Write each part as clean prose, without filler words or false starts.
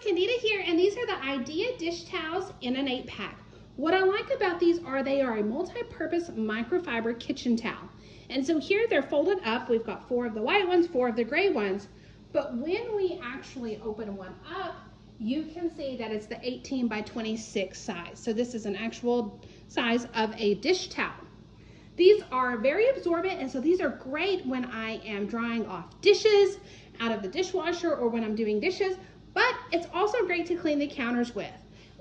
Candida here, and these are the IDEA Dish Towels in an 8-pack. What I like about these are they are a multi-purpose microfiber kitchen towel. And so here they're folded up. We've got 4 of the white ones, 4 of the gray ones. But when we actually open one up, you can see that it's the 18 by 26 size. So this is an actual size of a dish towel. These are very absorbent, and so these are great when I am drying off dishes out of the dishwasher or when I'm doing dishes, but it's also great to clean the counters with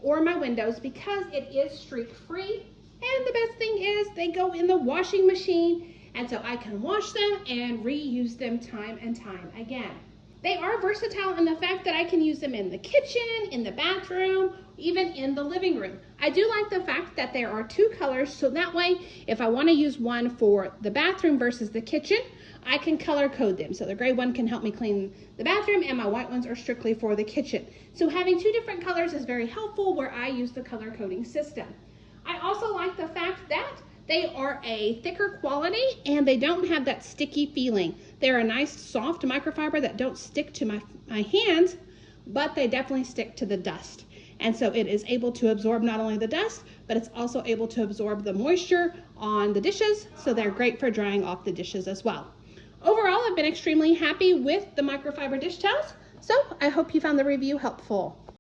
or my windows because it is streak-free, and the best thing is they go in the washing machine, and so I can wash them and reuse them time and time again. They are versatile in the fact that I can use them in the kitchen, in the bathroom, even in the living room. I do like the fact that there are 2 colors, so that way if I want to use one for the bathroom versus the kitchen, I can color code them. So the gray one can help me clean the bathroom and my white ones are strictly for the kitchen. So having 2 different colors is very helpful where I use the color coding system. I also like the fact that they are a thicker quality and they don't have that sticky feeling. They're a nice soft microfiber that don't stick to my hands, but they definitely stick to the dust. And so it is able to absorb not only the dust, but it's also able to absorb the moisture on the dishes. So they're great for drying off the dishes as well. Overall, I've been extremely happy with the microfiber dish towels. So I hope you found the review helpful.